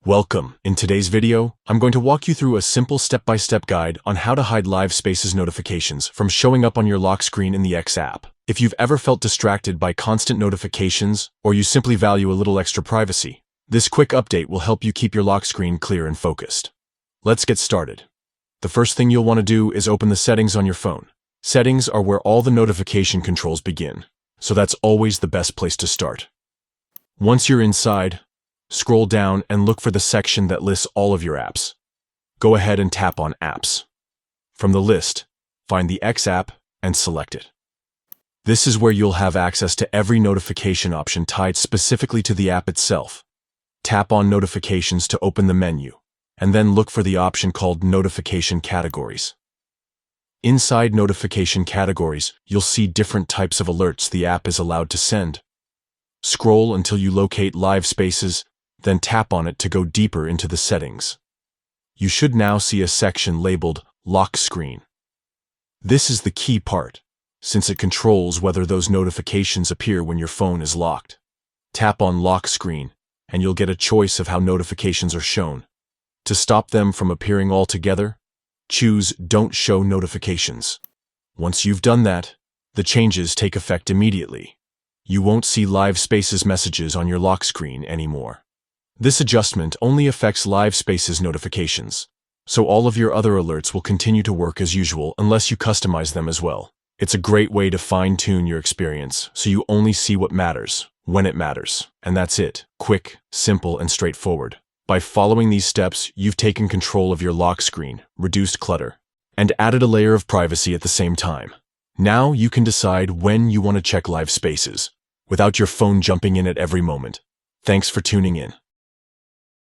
Welcome. In today's video, I'm going to walk you through a simple step-by-step guide on how to hide Live Spaces notifications from showing up on your lock screen in the X app. If you've ever felt distracted by constant notifications, or you simply value a little extra privacy, this quick update will help you keep your lock screen clear and focused. Let's get started. The first thing you'll want to do is open the settings on your phone. Settings are where all the notification controls begin, so that's always the best place to start. Once you're inside, scroll down and look for the section that lists all of your apps. Go ahead and tap on Apps. From the list, find the X app and select it. This is where you'll have access to every notification option tied specifically to the app itself. Tap on Notifications to open the menu, and then look for the option called Notification Categories. Inside Notification Categories, you'll see different types of alerts the app is allowed to send. Scroll until you locate Live Spaces, then tap on it to go deeper into the settings. You should now see a section labeled Lock Screen. This is the key part, since it controls whether those notifications appear when your phone is locked. Tap on Lock Screen, and you'll get a choice of how notifications are shown. To stop them from appearing altogether, choose Don't Show Notifications. Once you've done that, the changes take effect immediately. You won't see Live Spaces messages on your lock screen anymore. This adjustment only affects Live Spaces notifications, so all of your other alerts will continue to work as usual unless you customize them as well. It's a great way to fine-tune your experience so you only see what matters, when it matters, and that's it. Quick, simple, and straightforward. By following these steps, you've taken control of your lock screen, reduced clutter, and added a layer of privacy at the same time. Now you can decide when you want to check Live Spaces, without your phone jumping in at every moment. Thanks for tuning in.